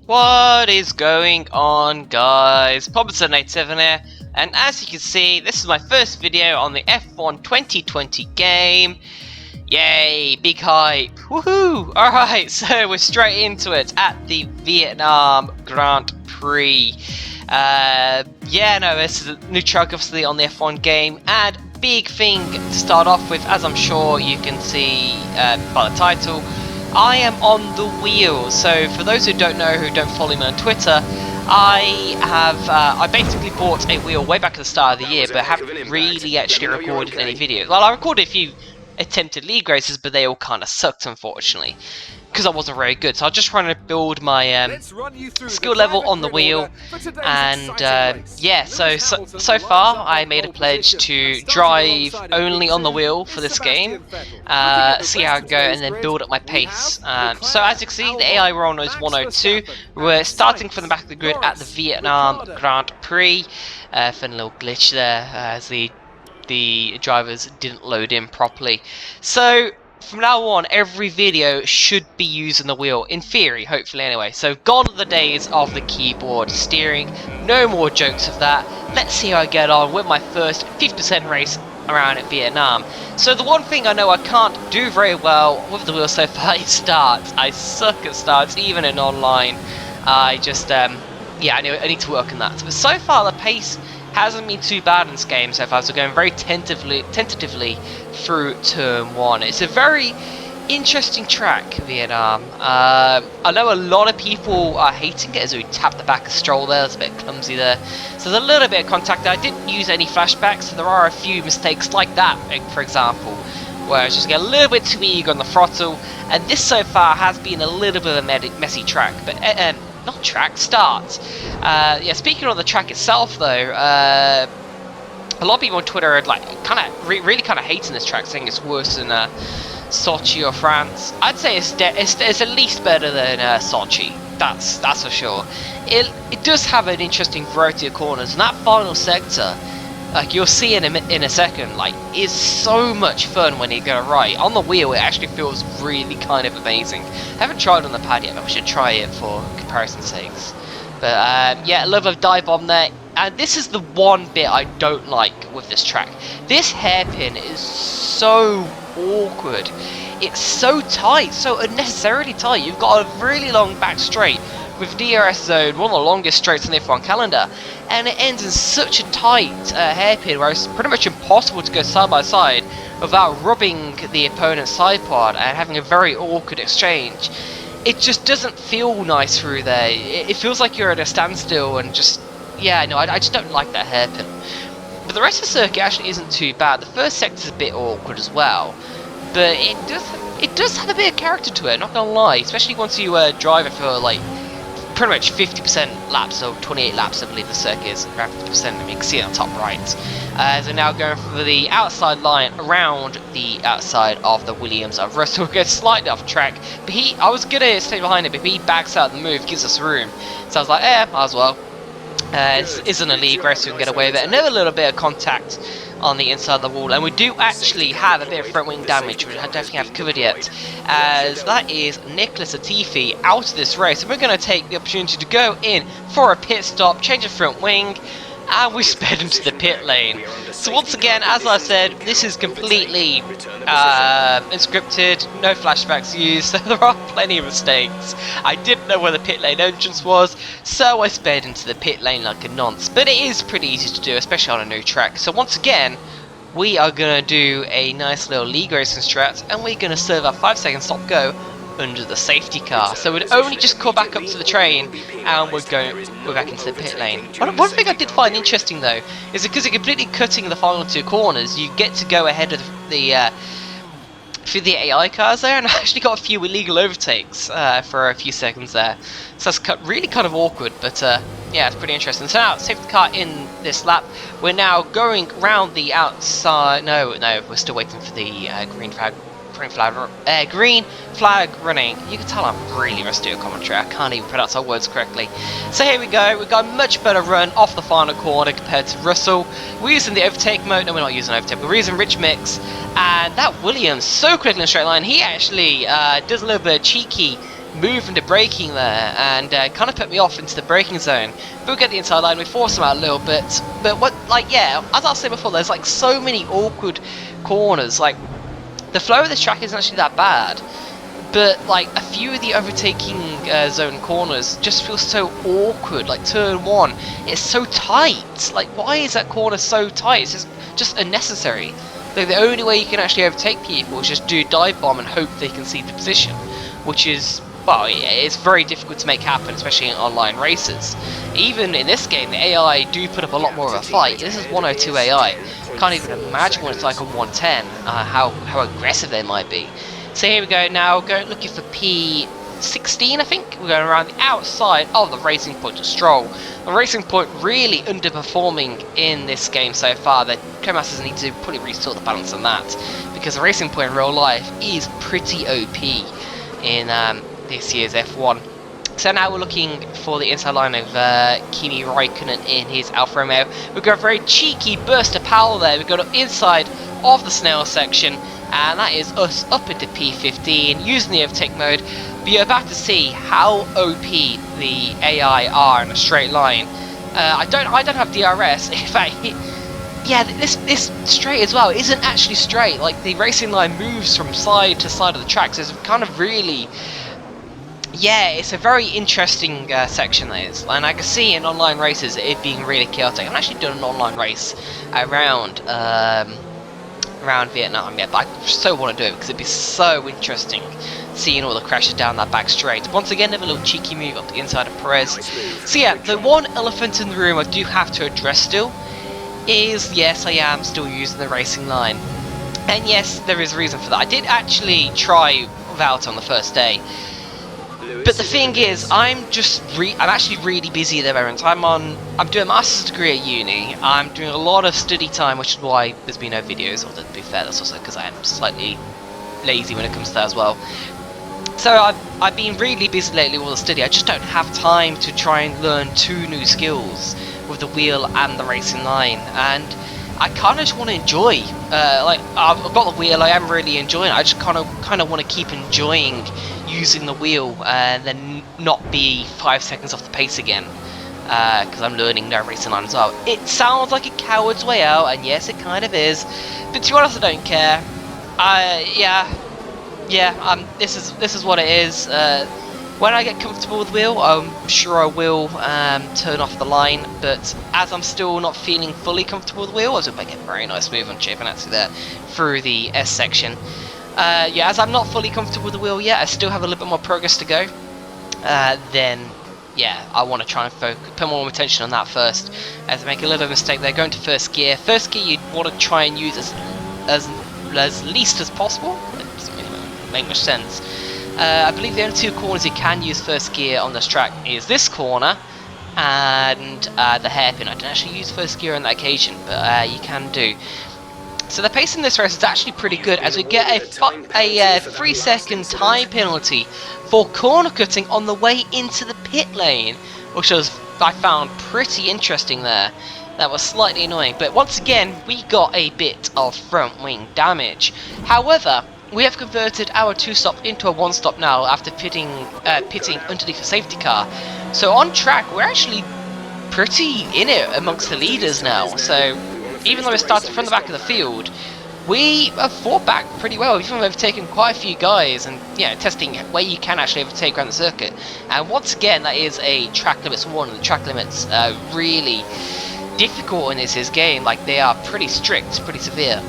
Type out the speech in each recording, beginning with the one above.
What is going on, guys? Pobberson87 here, and as you can see, this is my first video on the F1 2020 game. Yay, big hype, woohoo! Alright, so we're straight into it at the Vietnam Grand Prix. This is a new track obviously on the F1 game, and big thing to start off with, as I'm sure you can see by the title, I am on the wheel. So for those who don't know, who don't follow me on Twitter, I basically bought a wheel way back at the start of the year, but haven't really actually recorded any videos. Well, I recorded a few attempted league races, but they all kind of sucked, unfortunately, because I wasn't very good. So I'm just trying to build my skill level on the wheel, and so far I made a pledge to drive only on the wheel for this game, see how I go, and then build up my pace. So as you can see, the AI we're on is 102. We're starting from the back of the grid at the Vietnam Grand Prix. For a little glitch there, as the drivers didn't load in properly. So from now on, every video should be using the wheel, in theory, hopefully anyway. So gone are the days of the keyboard steering, no more jokes of that. Let's see how I get on with my first 50% race around at Vietnam. So the one thing I know I can't do very well with the wheel so far is starts. I suck at starts, even in online. I just, I need to work on that. But so far the pace hasn't been too bad in this game so far, so going very tentatively through turn 1. It's a very interesting track, Vietnam. I know a lot of people are hating it as we tap the back of Stroll there. It's a bit clumsy there. So there's a little bit of contact there. I didn't use any flashbacks, so there are a few mistakes like that, for example, where I just get a little bit too eager on the throttle, and this so far has been a little bit of a messy track, but not track, start. Speaking of the track itself, though, a lot of people on Twitter are like really kind of hating this track, saying it's worse than Sochi or France. I'd say it's at least better than Sochi. That's for sure. It does have an interesting variety of corners, and that final sector, like you'll see in a second, like is so much fun when you get it right. On the wheel, it actually feels really kind of amazing. I haven't tried on the pad yet, but we should try it for comparison's sakes. But a little dive bomb there. And this is the one bit I don't like with this track. This hairpin is so awkward. It's so tight, so unnecessarily tight. You've got a really long back straight with DRS zone, one of the longest straights in the F1 calendar, and it ends in such a tight hairpin where it's pretty much impossible to go side by side without rubbing the opponent's side pod and having a very awkward exchange. It just doesn't feel nice through there. It feels like you're at a standstill, and I just don't like that hairpin. But the rest of the circuit actually isn't too bad. The first sector's a bit awkward as well, but it does have a bit of character to it, not gonna lie, especially once you drive it for like pretty much 50% laps, so 28 laps I believe the circuit is, around 50%, you can see it on top right. So now going for the outside line around the outside of the Williams of Russell. Goes slightly off track, but I was going to stay behind him, but he backs out the move, gives us room. So I was like, might as well. This isn't a league race, so we can get away with it. Another little bit of contact on the inside of the wall, and we do actually have a bit of front wing damage, which I don't think I've covered yet, as that is Nicholas Latifi out of this race, and we're going to take the opportunity to go in for a pit stop, change the front wing, and we sped into the pit lane. So once again, as I said, this is completely unscripted, no flashbacks used, so there are plenty of mistakes. I didn't know where the pit lane entrance was, so I sped into the pit lane like a nonce. But it is pretty easy to do, especially on a new track. So once again, we are going to do a nice little league racing strat, and we're going to serve our 5-second stop go under the safety car. So we'd only just call back up to the train, and we're back into the pit lane. One thing I did find interesting though is because you're completely cutting the final two corners, you get to go ahead of through the AI cars there, and I actually got a few illegal overtakes for a few seconds there. So that's really kind of awkward, but it's pretty interesting. So now, safety car in this lap. We're now going round the outside. No, we're still waiting for the green flag running. You can tell I'm really rusty at commentary. I can't even pronounce our words correctly. So here we go. We've got a much better run off the final corner compared to Russell. We're using the overtake mode. No, we're not using overtake. We're using Rich Mix. And that Williams so quick in a straight line. He actually does a little bit of cheeky move into braking there, and kind of put me off into the braking zone. But we get the inside line, we force them out a little bit. But what, like, yeah, as I was saying before, there's like so many awkward corners. Like, the flow of this track isn't actually that bad, but like a few of the overtaking zone corners just feel so awkward. Like turn 1, it's so tight. Like, why is that corner so tight? It's just unnecessary. Like, the only way you can actually overtake people is just do dive bomb and hope they can see the position, which is, well, it's very difficult to make happen, especially in online races. Even in this game, the AI do put up a lot more of a fight. This is 102 AI. Can't even imagine what it's like on 110, how aggressive they might be. So here we go now, looking for P16, I think. We're going around the outside of the Racing Point to Stroll. The Racing Point really underperforming in this game so far. The Codemasters need to probably restore the balance on that, because the Racing Point in real life is pretty OP in this year's F1. So now we're looking for the inside line of Kimi Raikkonen in his Alfa Romeo. We've got a very cheeky burst of power there. We've got it inside of the snail section, and that is us up into P15 using the overtake mode. But you're about to see how OP the AI are in a straight line. I don't have DRS. In fact, yeah, this straight as well isn't actually straight. Like, the racing line moves from side to side of the track, so it's kind of really, yeah, it's a very interesting section that is. And I can see in online races it being really chaotic. I've actually done an online race around Vietnam yet, but I so want to do it because it'd be so interesting seeing all the crashes down that back straight. Once again, have a little cheeky move up the inside of Perez. So yeah, the one elephant in the room I do have to address still is, yes, I am still using the racing line. And yes, there is a reason for that. I did actually try without on the first day. But the thing is, I'm actually really busy at the moment. I'm doing a master's degree at uni. I'm doing a lot of study time, which is why there's been no videos. Or to be fair, that's also because I am slightly lazy when it comes to that as well. So I've been really busy lately with the study. I just don't have time to try and learn 2 new skills with the wheel and the racing line. And I kind of just want to enjoy. Like, I've got the wheel. I am really enjoying it. I just kind of want to keep enjoying using the wheel and then not be 5 seconds off the pace again, because I'm learning no racing line as well. It sounds like a coward's way out, and yes, it kind of is, but to be honest, I don't care. This is what it is. When I get comfortable with the wheel, I'm sure I will turn off the line, but as I'm still not feeling fully comfortable with the wheel, I was going to make a very nice move on Chip and actually there through the S section. Yeah, as I'm not fully comfortable with the wheel yet, I still have a little bit more progress to go. Then, yeah, I want to try and put more attention on that first. As I make a little bit of a mistake there, going to first gear. First gear you'd want to try and use as least as possible. It doesn't really make much sense. I believe the only 2 corners you can use first gear on this track is this corner and the hairpin. I didn't actually use first gear on that occasion, but you can do. So the pace in this race is actually pretty good, as we get a 3-second time penalty for corner cutting on the way into the pit lane, which I found pretty interesting there. That was slightly annoying, but once again we got a bit of front wing damage. However, we have converted our 2-stop into a 1-stop now after pitting underneath a safety car. So on track we're actually pretty in it amongst the leaders now. So even though we started from the back of the field, we have fought back pretty well. Even though we've taken quite a few guys and, you know, testing where you can actually overtake around the circuit. And once again, that is a track limits 1, and the track limits are really difficult in this game. Like, they are pretty strict, pretty severe.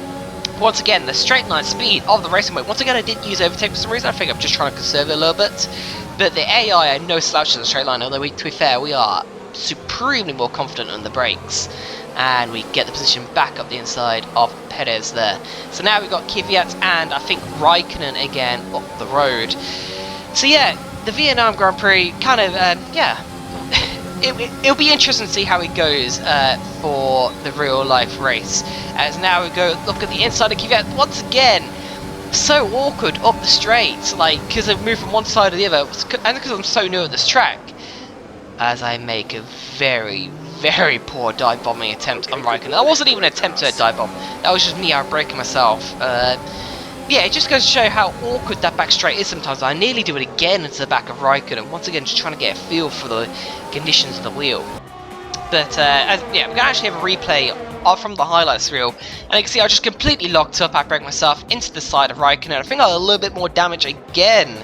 Once again, the straight line speed of the racing mode. Once again, I did use overtake for some reason. I think I'm just trying to conserve it a little bit. But the AI are no slouch in the straight line, although to be fair, we are supremely more confident on the brakes. And we get the position back up the inside of Perez there. So now we've got Kvyat and I think Raikkonen again up the road. So yeah, the Vietnam Grand Prix kind of, yeah, it'll be interesting to see how it goes for the real life race. As now we go look at the inside of Kvyat once again. So awkward up the straight, like, because I've moved from one side to the other, and because I'm so new at this track. As I make a very, very poor dive bombing attempt on Raikkonen. That wasn't even an attempt at a dive bomb. That was just me outbraking myself. yeah, it just goes to show how awkward that back straight is sometimes. I nearly do it again into the back of Raikkonen, once again just trying to get a feel for the conditions of the wheel. But yeah, we're going to actually have a replay from the highlights reel, and you can see I just completely locked up. I broke myself into the side of Raikkonen. I think I got a little bit more damage again.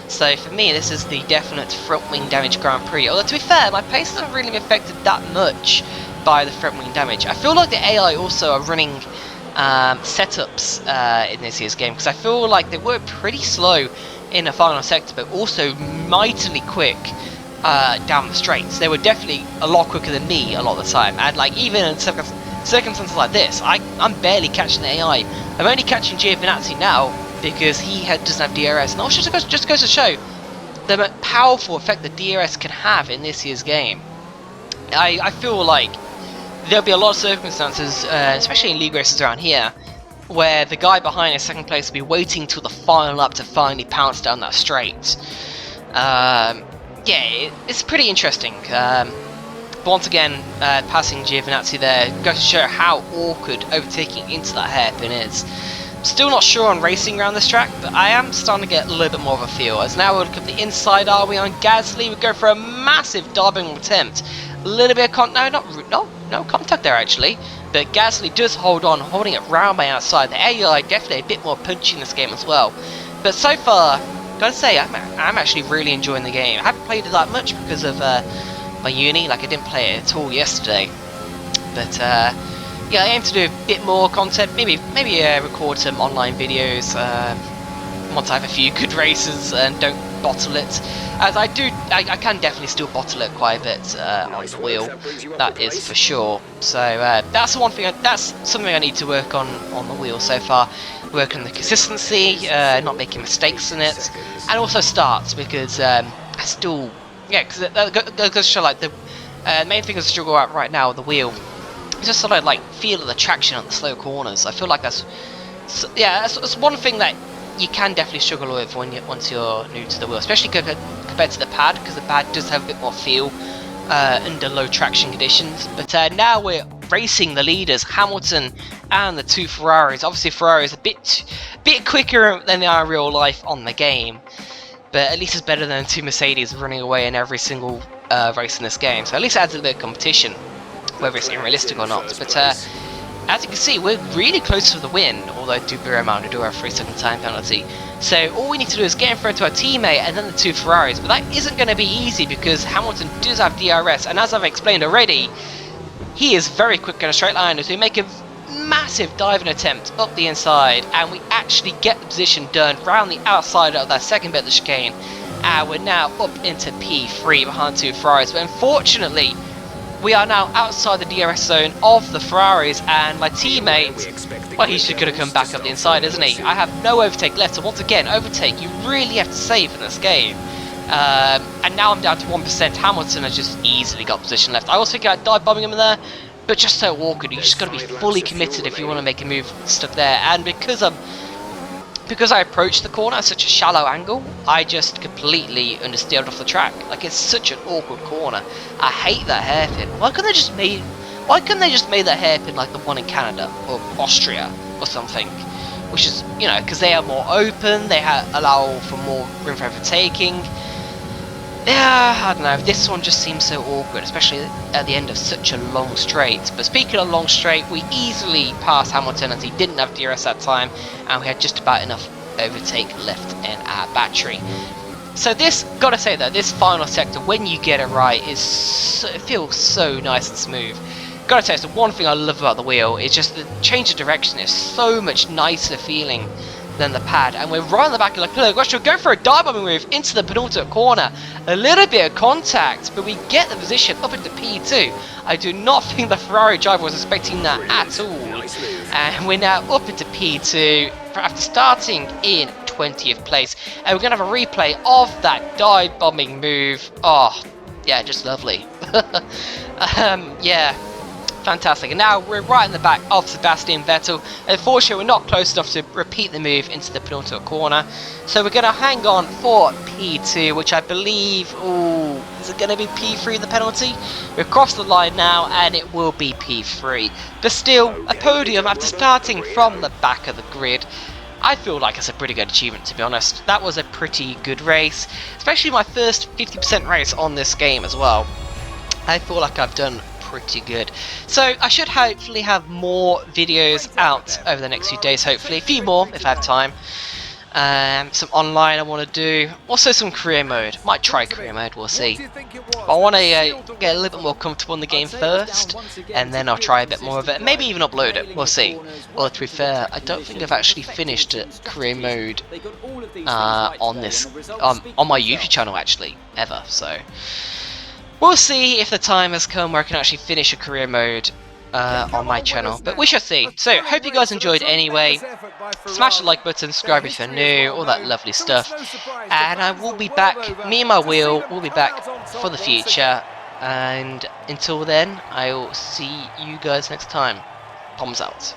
So for me, this is the definite front wing damage Grand Prix. Although to be fair, my pace hasn't really been affected that much by the front wing damage. I feel like the AI also are running setups in this year's game, because I feel like they were pretty slow in the final sector, but also mightily quick down the straights. They were definitely a lot quicker than me a lot of the time, and like even in circumstances like this, I'm barely catching the AI. I'm only catching Giovinazzi now because he doesn't have DRS, and also just goes to show the powerful effect the DRS can have in this year's game. I feel like there'll be a lot of circumstances, especially in league races around here, where the guy behind in second place will be waiting till the final lap to finally pounce down that straight. Yeah, it's pretty interesting. But once again, passing Giovinazzi there goes to show how awkward overtaking into that hairpin is. Still not sure on racing around this track, but I am starting to get a little bit more of a feel. As now we'll look at the inside, are we on Gasly? We go for a massive diving attempt. A little bit of no contact there actually, but Gasly does hold on, holding it round by outside. The AI definitely a bit more punchy in this game as well. But so far, gotta say, I'm actually really enjoying the game. I haven't played it that much because of my uni, like I didn't play it at all yesterday. But yeah, I aim to do a bit more content, maybe record some online videos once I have a few good races and don't bottle it. As I can definitely still bottle it quite a bit on the wheel, that is for sure. So that's the one thing, that's something I need to work on the wheel so far. Work on the consistency, not making mistakes in it, and also starts, because I still, yeah, because that goes to show like the main thing I struggle at right now with the wheel is just sort of like feel of the traction on the slow corners. I feel like that's one thing that you can definitely struggle with once you're new to the wheel, especially compared to the pad, because the pad does have a bit more feel under low traction conditions. But now we're racing the leaders, Hamilton and the two Ferraris. Obviously Ferrari is a bit quicker than they are in real life on the game, but at least it's better than two Mercedes running away in every single race in this game, so at least it adds a bit of competition, whether it's unrealistic or not. But as you can see, we're really close to the win, although do bear in mind we do have a 3-second time penalty. So all we need to do is get in front of our teammate and then the two Ferraris, but that isn't going to be easy because Hamilton does have DRS, and as I've explained already, he is very quick in a straight line. As we make a massive diving attempt up the inside, and we actually get the position done round the outside of that second bit of the chicane, and we're now up into P3 behind two Ferraris. But unfortunately, we are now outside the DRS zone of the Ferraris, and my teammate, well, he's just going to come back up the inside, isn't he? I have no overtake left, so once again, overtake, you really have to save in this game. And now I'm down to 1%. Hamilton has just easily got position left. I was thinking I'd dive bombing him in there, but just so awkward. You just got to be fully committed if you want to make a move stuck there. And because I approached the corner at such a shallow angle, I just completely understeered off the track. Like, it's such an awkward corner. I hate that hairpin. Why couldn't they just made that hairpin like the one in Canada or Austria or something? Which is, you know, because they are more open, they allow for more room for overtaking. Yeah, I don't know, this one just seems so awkward, especially at the end of such a long straight. But speaking of long straight, we easily passed Hamilton as he didn't have DRS that time, and we had just about enough overtake left in our battery. So this, gotta say though, this final sector, when you get it right, it feels so nice and smooth. Gotta say, it's the one thing I love about the wheel, is just the change of direction is so much nicer feeling than the pad, and we're right on the back of the clear. We're going for a dive bombing move into the penultimate corner. A little bit of contact, but we get the position up into P2. I do not think the Ferrari driver was expecting that at all. And we're now up into P2 after starting in 20th place. And we're going to have a replay of that dive bombing move. Oh, yeah, just lovely. Yeah. Fantastic, and now we're right in the back of Sebastian Vettel. Unfortunately, we're not close enough to repeat the move into the penultimate corner, so we're going to hang on for P2, which I believe, is it going to be P3 the penalty? We've crossed the line now, and it will be P3. But still, a podium after starting from the back of the grid. I feel like it's a pretty good achievement, to be honest. That was a pretty good race, especially my first 50% race on this game as well. I feel like I've done pretty good. So I should hopefully have more videos out over the next few days, hopefully. A few more if I have time. Some online I want to do. Also some career mode. Might try career mode, we'll see. But I want to get a little bit more comfortable in the game first, and then I'll try a bit more of it. Maybe even upload it, we'll see. Well, to be fair, I don't think I've actually finished career mode on this on my YouTube channel actually, ever, so we'll see if the time has come where I can actually finish a career mode on my channel, but we shall see. So, hope you guys enjoyed anyway. Smash the like button, subscribe if you're new, all that lovely stuff. And I will be back, me and my wheel will be back for the future. And until then, I will see you guys next time. Bombs out.